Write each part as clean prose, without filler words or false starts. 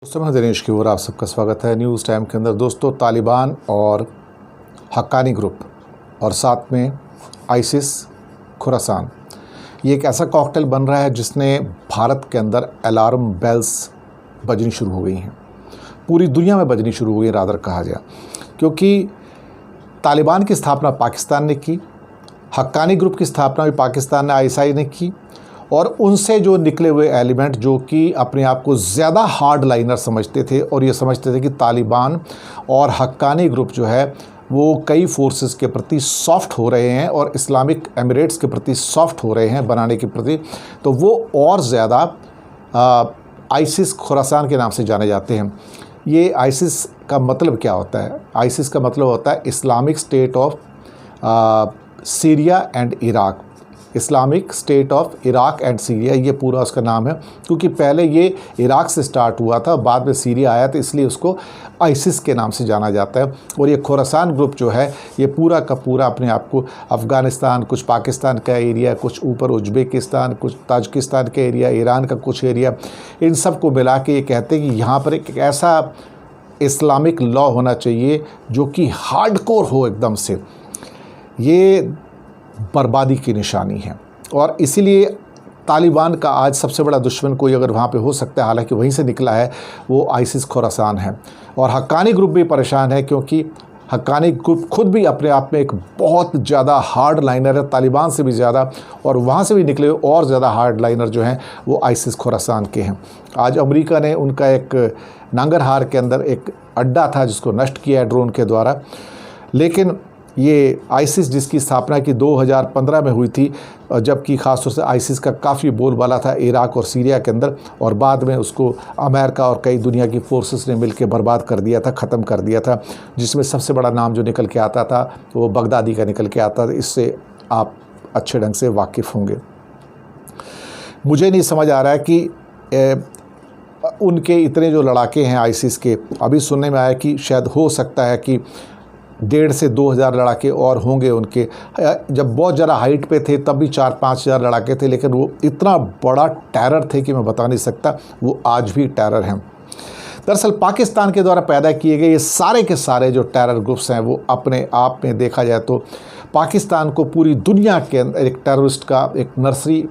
दोस्तों मैं दिनेश की ओर आप सबका स्वागत है न्यूज़ टाइम के अंदर। दोस्तों तालिबान और हक्कानी ग्रुप और साथ में आईसिस खुरासान, ये एक ऐसा कॉकटेल बन रहा है जिसने भारत के अंदर अलार्म बेल्स बजनी शुरू हो गई हैं, पूरी दुनिया में बजनी शुरू हो गई रादर कहा जाए, क्योंकि तालिबान की स्थापना पाकिस्तान ने की, हक्कानी ग्रुप की स्थापना भी पाकिस्तान ने आईएसआई ने की, और उनसे जो निकले हुए एलिमेंट जो कि अपने आप को ज़्यादा हार्ड लाइनर समझते थे और ये समझते थे कि तालिबान और हक्कानी ग्रुप जो है वो कई फोर्सेस के प्रति सॉफ्ट हो रहे हैं और इस्लामिक एमिरेट्स के प्रति सॉफ्ट हो रहे हैं बनाने के प्रति, तो वो और ज़्यादा आईसिस खुरासान के नाम से जाने जाते हैं। ये आईसिस का मतलब क्या होता है? आईसिस का मतलब होता है Islamic state of Syria and Iraq, Islamic state of Iraq and Syria, ये पूरा उसका नाम है, क्योंकि पहले ये इराक से स्टार्ट हुआ था, बाद में सीरिया आया, तो इसलिए उसको आईसिस के नाम से जाना जाता है। और ये खुरासान ग्रुप जो है ये पूरा का पूरा अपने आप को अफ़गानिस्तान, कुछ पाकिस्तान का एरिया, कुछ ऊपर उज़्बेकिस्तान, कुछ ताजिकिस्तान का एरिया, ईरान का कुछ एरिया, इन सब को मिला के ये कहते हैं कि यहाँ पर एक ऐसा इस्लामिक लॉ होना चाहिए जो कि हार्डकोर हो एकदम से। ये बर्बादी की निशानी है और इसीलिए तालिबान का आज सबसे बड़ा दुश्मन कोई अगर वहाँ पे हो सकता है, हालांकि वहीं से निकला है, वो आईसिस खुरासान है। और हक्कानी ग्रुप भी परेशान है क्योंकि हक्कानी ग्रुप खुद भी अपने आप में एक बहुत ज़्यादा हार्ड लाइनर है, तालिबान से भी ज़्यादा, और वहाँ से भी निकले हुए और ज़्यादा हार्ड लाइनर जो हैं वो आईसिस खुरासान के हैं। आज अमेरिका ने उनका एक नंगरहार के अंदर एक अड्डा था जिसको नष्ट किया है ड्रोन के द्वारा, लेकिन ये आईसिस जिसकी स्थापना की 2015 में हुई थी, जबकि ख़ासतौर से आईसिस का काफ़ी बोलबाला था इराक और सीरिया के अंदर, और बाद में उसको अमेरिका और कई दुनिया की फोर्सेस ने मिलकर बर्बाद कर दिया था, ख़त्म कर दिया था, जिसमें सबसे बड़ा नाम जो निकल के आता था वो बगदादी का निकल के आता था। इससे आप अच्छे ढंग से वाकिफ़ होंगे। मुझे नहीं समझ आ रहा है कि उनके इतने जो लड़ाके हैं आईसिस के, अभी सुनने में आया कि शायद हो सकता है कि 1,500 से 2,000 लड़ाके और होंगे उनके। जब बहुत ज़्यादा हाइट पे थे तब भी 4-5 हज़ार लड़ाके थे, लेकिन वो इतना बड़ा टेरर थे कि मैं बता नहीं सकता, वो आज भी टेरर हैं। दरअसल पाकिस्तान के द्वारा पैदा किए गए ये सारे के सारे जो टेरर ग्रुप्स हैं वो अपने आप में देखा जाए तो पाकिस्तान को पूरी दुनिया के अंदर एक टेररिस्ट का एक नर्सरी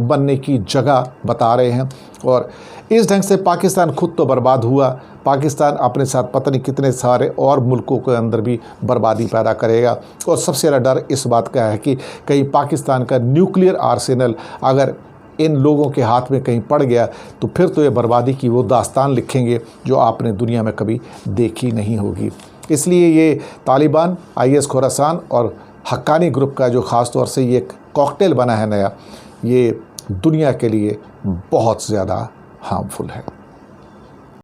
बनने की जगह बता रहे हैं। और इस ढंग से पाकिस्तान खुद तो बर्बाद हुआ, पाकिस्तान अपने साथ पता नहीं कितने सारे और मुल्कों के अंदर भी बर्बादी पैदा करेगा। और सबसे ज़्यादा डर इस बात का है कि कहीं पाकिस्तान का न्यूक्लियर आर्सेनल अगर इन लोगों के हाथ में कहीं पड़ गया तो फिर तो ये बर्बादी की वो दास्तान लिखेंगे जो आपने दुनिया में कभी देखी नहीं होगी। इसलिए ये तालिबान, आईएस खुरासान और हक्कानी ग्रुप का जो ख़ास तौर से ये कॉकटेल बना है नया, ये दुनिया के लिए बहुत ज़्यादा हार्मफुल है।